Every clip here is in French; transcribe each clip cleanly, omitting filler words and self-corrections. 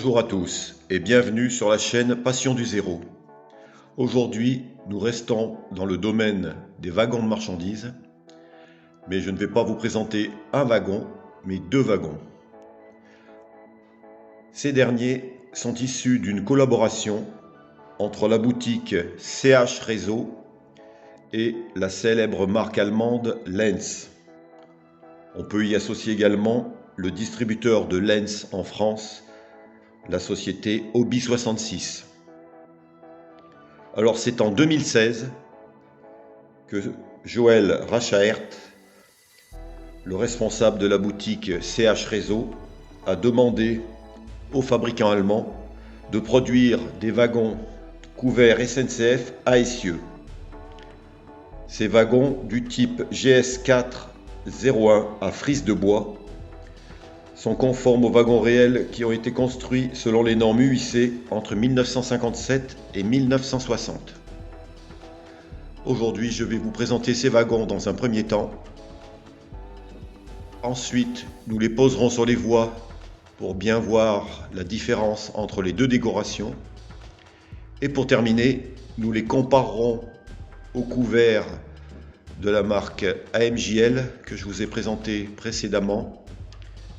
Bonjour à tous et bienvenue sur la chaîne Passion du Zéro. Aujourd'hui, nous restons dans le domaine des wagons de marchandises, mais je ne vais pas vous présenter un wagon, mais deux wagons. Ces derniers sont issus d'une collaboration entre la boutique CH Réseau et la célèbre marque allemande Lenz. On peut y associer également le distributeur de Lenz en France, la société Hobby 66. Alors c'est en 2016 que Joël Rachaert, le responsable de la boutique CH Réseau, a demandé aux fabricants allemands de produire des wagons couverts SNCF à essieu. Ces wagons du type GS401 à frise de bois sont conformes aux wagons réels qui ont été construits selon les normes UIC entre 1957 et 1960. Aujourd'hui, je vais vous présenter ces wagons dans un premier temps. Ensuite, nous les poserons sur les voies pour bien voir la différence entre les deux décorations. Et pour terminer, nous les comparerons au couvert de la marque AMJL que je vous ai présenté précédemment,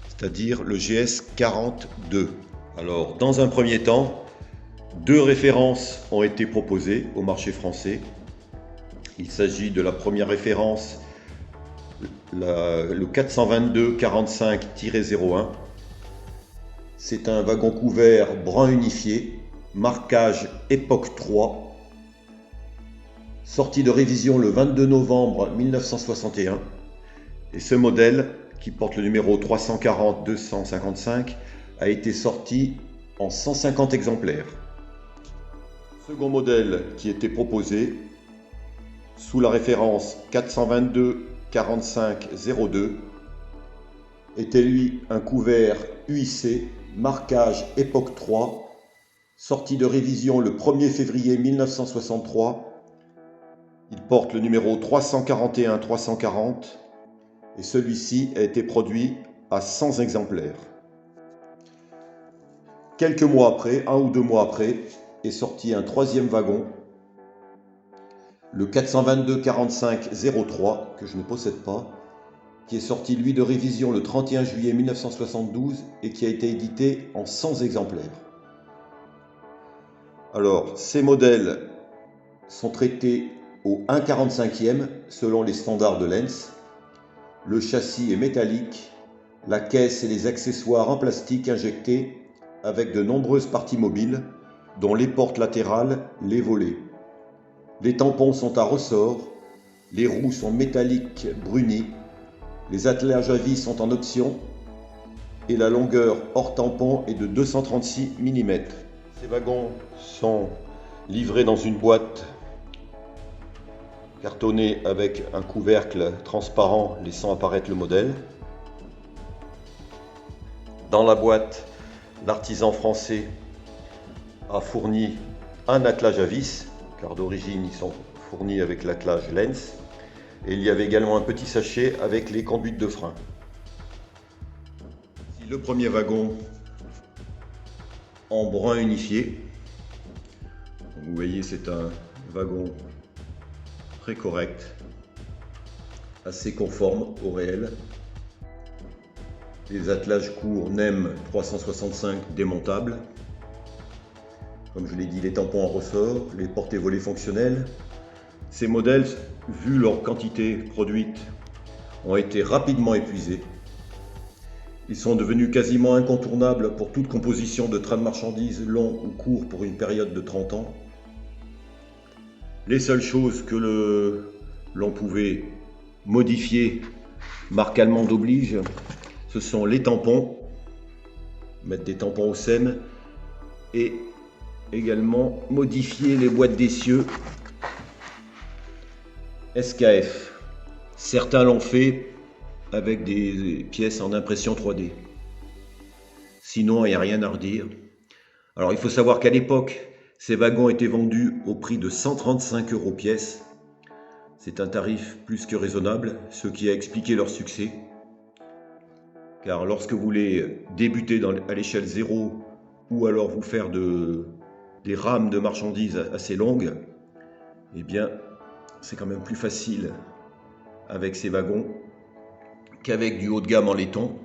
c'est-à-dire le GS42. Alors, dans un premier temps, deux références ont été proposées au marché français. Il s'agit de la première référence, le 422-45-01. C'est un wagon couvert brun unifié, marquage Époque 3, sorti de révision le 22 novembre 1961. Et ce modèle, qui porte le numéro 340-255, a été sorti en 150 exemplaires. Second modèle qui était proposé, sous la référence 422-45-02, était lui un couvert UIC, marquage Époque 3, sorti de révision le 1er février 1963. Il porte le numéro 341-340 et celui-ci a été produit à 100 exemplaires. Quelques mois après, 1 ou 2 mois après, est sorti un troisième wagon, le 422-45-03, que je ne possède pas, qui est sorti lui de révision le 31 juillet 1972 et qui a été édité en 100 exemplaires. Alors, ces modèles sont traités au 1/45e selon les standards de Lenz. Le châssis est métallique, la caisse et les accessoires en plastique injectés avec de nombreuses parties mobiles, dont les portes latérales, les volets. Les tampons sont à ressort, les roues sont métalliques brunies, les attelages à vis sont en option et la longueur hors tampon est de 236 mm. Ces wagons sont livrés dans une boîte cartonné avec un couvercle transparent laissant apparaître le modèle. Dans la boîte, l'artisan français a fourni un attelage à vis, car d'origine ils sont fournis avec l'attelage Lenz, et il y avait également un petit sachet avec les conduites de frein. Le premier wagon en brun unifié. Vous voyez, c'est un wagon très correct, assez conforme au réel. Les attelages courts NEM 365 démontables. Comme je l'ai dit, les tampons en ressort, les portes et volets fonctionnels. Ces modèles, vu leur quantité produite, ont été rapidement épuisés. Ils sont devenus quasiment incontournables pour toute composition de train de marchandises long ou court pour une période de 30 ans. Les seules choses que l'on pouvait modifier, marque allemande oblige, ce sont les tampons, mettre des tampons au SEM, et également modifier les boîtes d'essieu SKF. Certains l'ont fait avec des pièces en impression 3D. Sinon, il n'y a rien à redire. Alors, il faut savoir qu'à l'époque, ces wagons étaient vendus au prix de 135 € pièce. C'est un tarif plus que raisonnable, ce qui a expliqué leur succès. Car lorsque vous voulez débuter à l'échelle 0 ou alors vous faire des rames de marchandises assez longues, eh bien, c'est quand même plus facile avec ces wagons qu'avec du haut de gamme en laiton,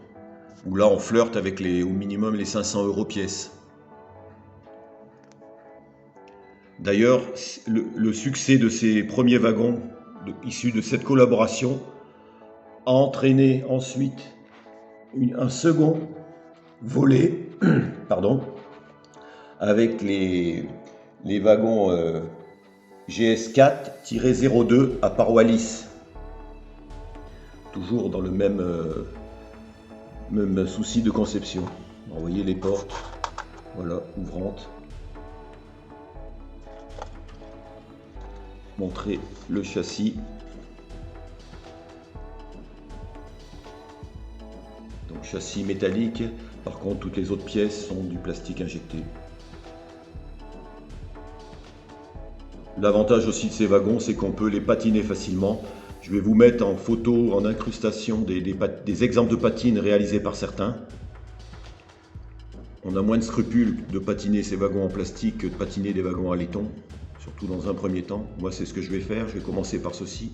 où là on flirte avec au minimum les 500 € pièce. D'ailleurs, le succès de ces premiers wagons issus de cette collaboration a entraîné ensuite un second volet pardon, avec les wagons GS4-02 à parois lisses. Toujours dans le même souci de conception. Vous voyez les portes, voilà, ouvrantes. Montrer le châssis. Donc châssis métallique, par contre toutes les autres pièces sont du plastique injecté. L'avantage aussi de ces wagons, c'est qu'on peut les patiner facilement. Je vais vous mettre en photo, en incrustation, des exemples de patines réalisées par certains. On a moins de scrupules de patiner ces wagons en plastique que de patiner des wagons à laiton, surtout dans un premier temps. Moi, c'est ce que je vais faire. Je vais commencer par ceci.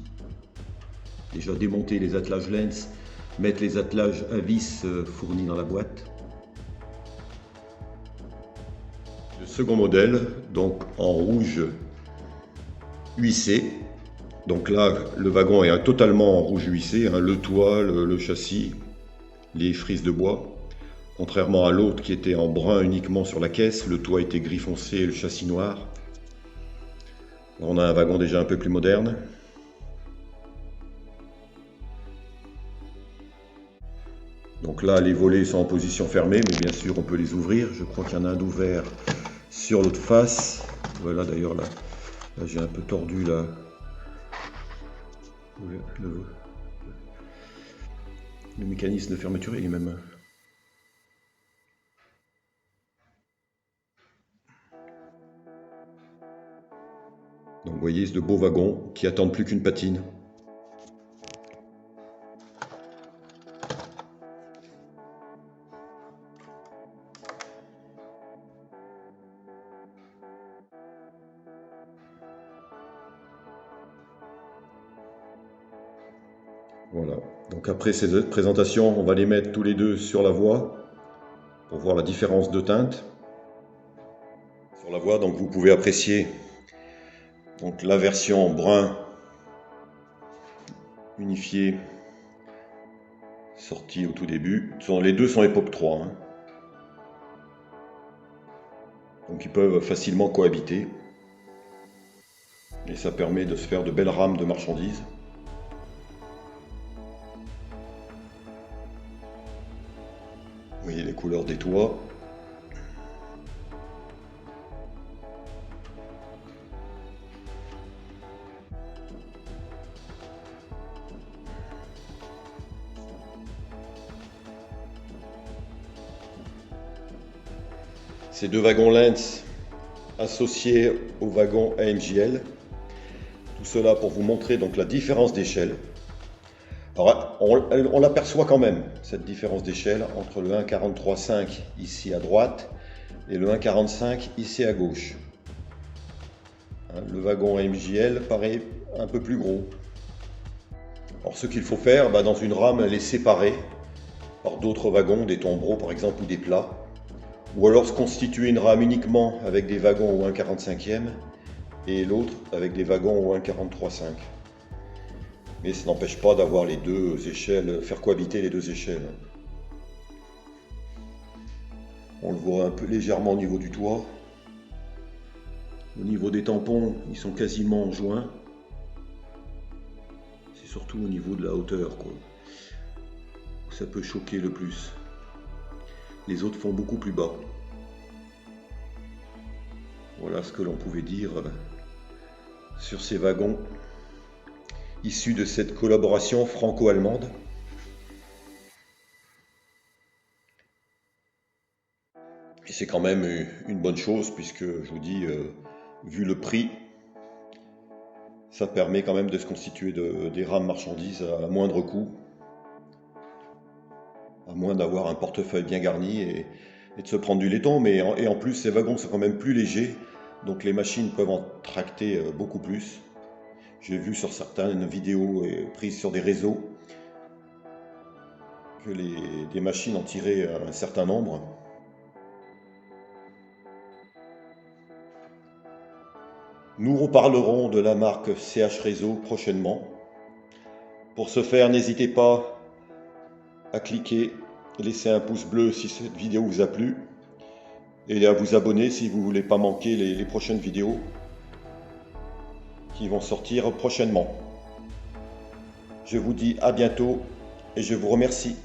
Déjà démonter les attelages Lenz, mettre les attelages à vis fournis dans la boîte. Le second modèle, donc en rouge huissé. Donc là, le wagon est totalement en rouge huissé, hein, le toit, le châssis, les frises de bois. Contrairement à l'autre qui était en brun uniquement sur la caisse, le toit était gris foncé et le châssis noir. Là, on a un wagon déjà un peu plus moderne. Donc là, les volets sont en position fermée, mais bien sûr, on peut les ouvrir. Je crois qu'il y en a un d'ouvert sur l'autre face. Voilà, d'ailleurs, là j'ai un peu tordu là. Le mécanisme de fermeture, il est même... Donc vous voyez, c'est de beaux wagons qui attendent plus qu'une patine. Voilà, donc après ces présentations, on va les mettre tous les deux sur la voie pour voir la différence de teinte. Sur la voie, donc vous pouvez apprécier donc, la version brun unifiée sortie au tout début. Les deux sont époque 3. Hein. Donc ils peuvent facilement cohabiter. Et ça permet de se faire de belles rames de marchandises. Vous voyez les couleurs des toits. Ces deux wagons Lenz associés au wagon AMJL. Tout cela pour vous montrer donc la différence d'échelle. Alors, on l'aperçoit quand même, cette différence d'échelle entre le 1,43,5 ici à droite et le 1,45 ici à gauche. Le wagon AMJL paraît un peu plus gros. Alors ce qu'il faut faire, dans une rame, les séparer par d'autres wagons, des tombereaux par exemple ou des plats. Ou alors se constituer une rame uniquement avec des wagons au 1,45e et l'autre avec des wagons au 1,43,5. Mais ça n'empêche pas d'avoir les deux échelles, faire cohabiter les deux échelles. On le voit un peu légèrement au niveau du toit. Au niveau des tampons, ils sont quasiment joints. C'est surtout au niveau de la hauteur, quoi, où ça peut choquer le plus. Les autres font beaucoup plus bas. Voilà ce que l'on pouvait dire sur ces wagons issus de cette collaboration franco-allemande. Et c'est quand même une bonne chose puisque, je vous dis, vu le prix, ça permet quand même de se constituer des rames marchandises à moindre coût, à moins d'avoir un portefeuille bien garni. Et et de se prendre du laiton, et en plus ces wagons sont quand même plus légers, donc les machines peuvent en tracter beaucoup plus. J'ai vu sur certaines vidéos prises sur des réseaux que des machines en tiraient un certain nombre. Nous reparlerons de la marque CH Réseau prochainement. Pour ce faire, n'hésitez pas à cliquer, laisser un pouce bleu si cette vidéo vous a plu et à vous abonner si vous ne voulez pas manquer les prochaines vidéos qui vont sortir prochainement. Je vous dis à bientôt et je vous remercie.